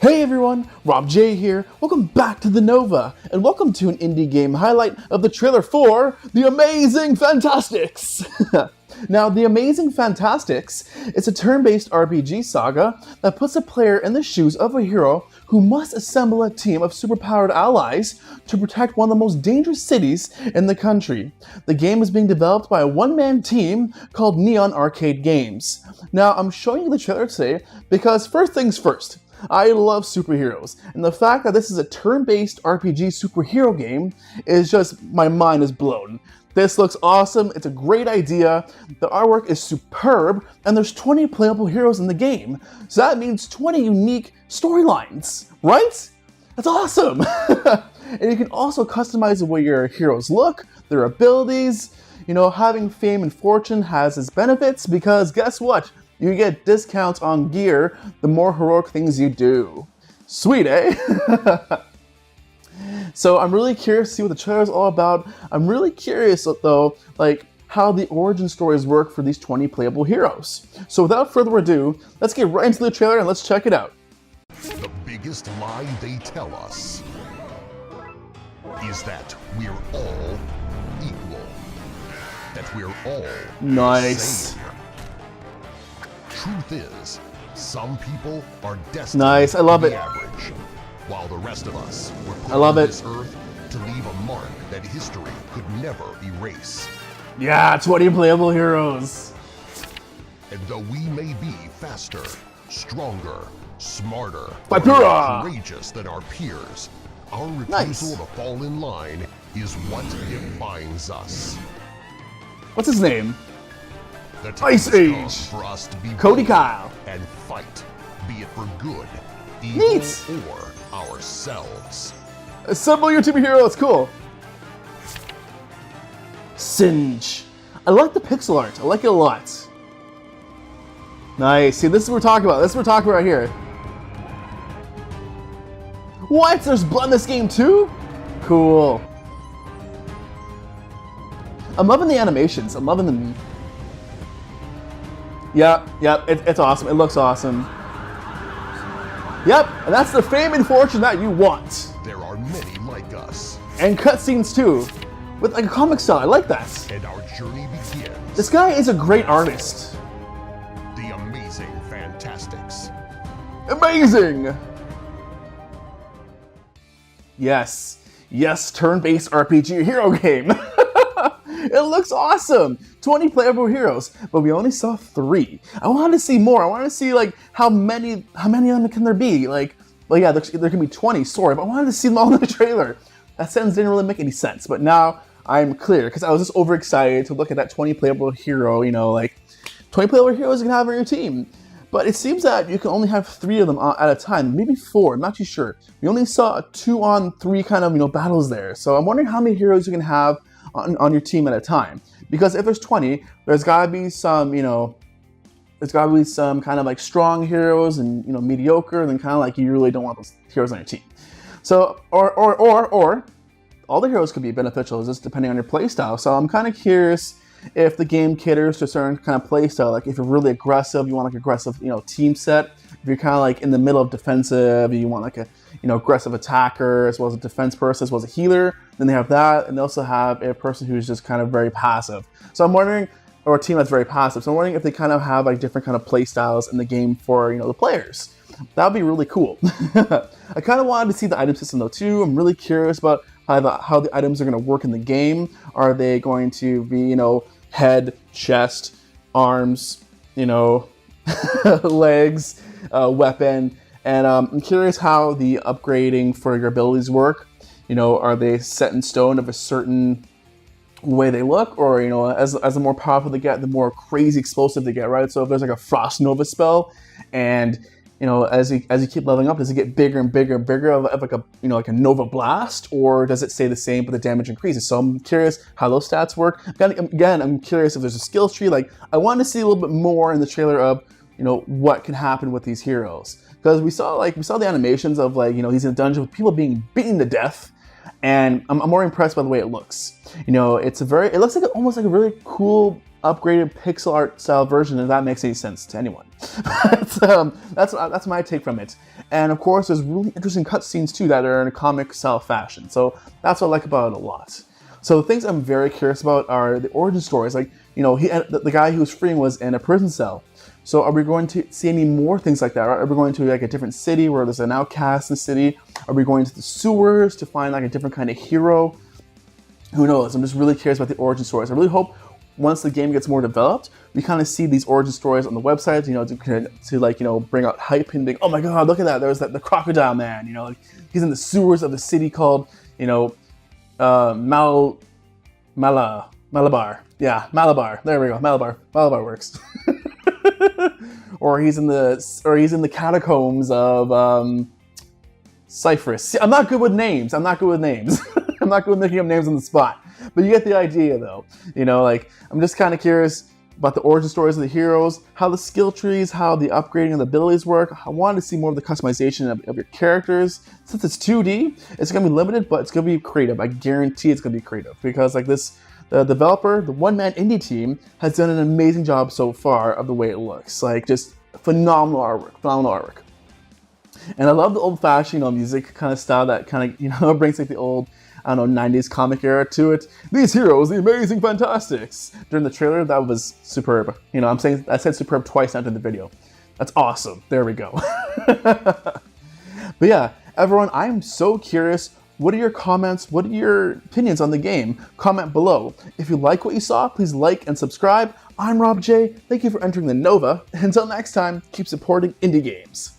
Hey everyone, RobJ here. Welcome back to the Nova, and welcome to an indie game highlight of the trailer for The Amazing Fantastics. Now, The Amazing Fantastics is a turn-based RPG saga that puts a player in the shoes of a hero who must assemble a team of superpowered allies to protect one of the most dangerous cities in the country. The game is being developed by a one-man team called Neon Arkade Games. Now, I'm showing you the trailer today because first things first, I love superheroes, and the fact that this is a turn-based RPG superhero game is just, my mind is blown. This looks awesome, it's a great idea, the artwork is superb, and there's 20 playable heroes in the game. So that means 20 unique storylines, right? That's awesome! And you can also customize the way your heroes look, their abilities. You know, having fame and fortune has its benefits because guess what? You get discounts on gear the more heroic things you do. Sweet, eh? So I'm really curious to see what the trailer is all about. I'm really curious though, like how the origin stories work for these 20 playable heroes. So without further ado, let's get right into the trailer and let's check it out. The biggest lie they tell us is that we're all equal. That we're all Nice. same. Truth is, some people are destined Nice, I love to be it. average, while the rest of us were put I love on it. this earth to leave a mark that history could never erase. Yeah, 20 playable heroes. And though we may be faster, stronger, smarter, or Papura! more courageous than our peers, our refusal Nice. to fall in line is what defines us. What's his name? The time Ice has come Age. for us to be Cody bold Kyle. and fight, be it for good, evil, Neat. or ourselves. Assemble your team of heroes, cool. Singe. I like the pixel art, I like it a lot. Nice, see this is what we're talking about, this is what we're talking about here. What, there's blood in this game too? Cool. I'm loving the animations, I'm loving them. Yep, it's awesome, it looks awesome. Yep, and that's the fame and fortune that you want. There are many like us, And cutscenes too, with like a comic style, I like that. and our journey begins. This guy is a great artist. The Amazing Fantastics. Amazing! Yes, turn-based RPG hero game. It looks awesome! 20 playable heroes, but we only saw 3. I wanted to see more. I wanted to see like how many of them can there be? Like, well yeah, there can be 20, sorry, but I wanted to see them all in the trailer. That sentence didn't really make any sense, but now I'm clear because I was just overexcited to look at that 20 playable hero, you know, like 20 playable heroes you can have on your team. But it seems that you can only have 3 of them at a time, maybe 4, I'm not too sure. We only saw 2-on-3 kind of, you know, battles there. So I'm wondering how many heroes you can have on your team at a time. Because if there's 20, there's gotta be some, you know, there's gotta be some kind of like strong heroes and, you know, mediocre, and then kind of like you really don't want those heroes on your team. So, or all the heroes could be beneficial, just depending on your playstyle. So I'm kind of curious if the game caters to a certain kind of playstyle. Like if you're really aggressive, you want like aggressive, you know, team set. If you're kind of like in the middle of defensive, you want like a, you know, aggressive attacker as well as a defense person as well as a healer. Then they have that, and they also have a person who's just kind of very passive. So I'm wondering, or a team that's very passive. So I'm wondering if they kind of have like different kind of play styles in the game for, you know, the players. That would be really cool. I kind of wanted to see the item system though too. I'm really curious about how the items are going to work in the game. Are they going to be, you know, head, chest, arms, you know, legs, weapon, and I'm curious how the upgrading for your abilities work. You know, are they set in stone of a certain way they look, or, you know, as the more powerful they get, the more crazy explosive they get, right? So if there's like a Frost Nova spell, and, you know, as you keep leveling up, does it get bigger and bigger and bigger of like a, you know, like a Nova Blast, or does it stay the same but the damage increases? So I'm curious how those stats work. Again, I'm curious if there's a skills tree. Like, I want to see a little bit more in the trailer of, you know, what can happen with these heroes, because we saw the animations of, like, you know, he's in a dungeon with people being beaten to death, and I'm more impressed by the way it looks. You know, it looks like almost like a really cool upgraded pixel art style version, if that makes any sense to anyone. That's my take from it. And of course, there's really interesting cutscenes too that are in a comic style fashion. So that's what I like about it a lot. So the things I'm very curious about are the origin stories. Like, you know, the guy who was freeing was in a prison cell. So are we going to see any more things like that? Are we going to like a different city where there's an outcast in the city? Are we going to the sewers to find like a different kind of hero? Who knows? I'm just really curious about the origin stories. I really hope once the game gets more developed, we kind of see these origin stories on the website, you know, to like, you know, bring out hype and think, oh my god, look at that, there's the crocodile man, you know, like he's in the sewers of the city called, you know, Malabar. Yeah, Malabar. There we go. Malabar works. or he's in the catacombs of Cyprus. See, I'm not good with names. I'm not good with making up names on the spot. But you get the idea, though. You know, like, I'm just kind of curious about the origin stories of the heroes, how the skill trees, how the upgrading of the abilities work. I wanted to see more of the customization of your characters. Since it's 2D, it's going to be limited, but it's going to be creative. I guarantee it's going to be creative. Because, like, the developer, the one-man indie team, has done an amazing job so far of the way it looks. Like, just phenomenal artwork. And I love the old-fashioned, you know, music kind of style that kind of, you know, brings like the old, I don't know, 90s comic era to it. These heroes, the amazing fantastics. During the trailer, that was superb. You know, I said superb twice after the video. That's awesome. There we go. But yeah, everyone, I'm so curious. What are your comments? What are your opinions on the game? Comment below. If you like what you saw, please like and subscribe. I'm RobJ. Thank you for entering the Nova. Until next time, keep supporting indie games.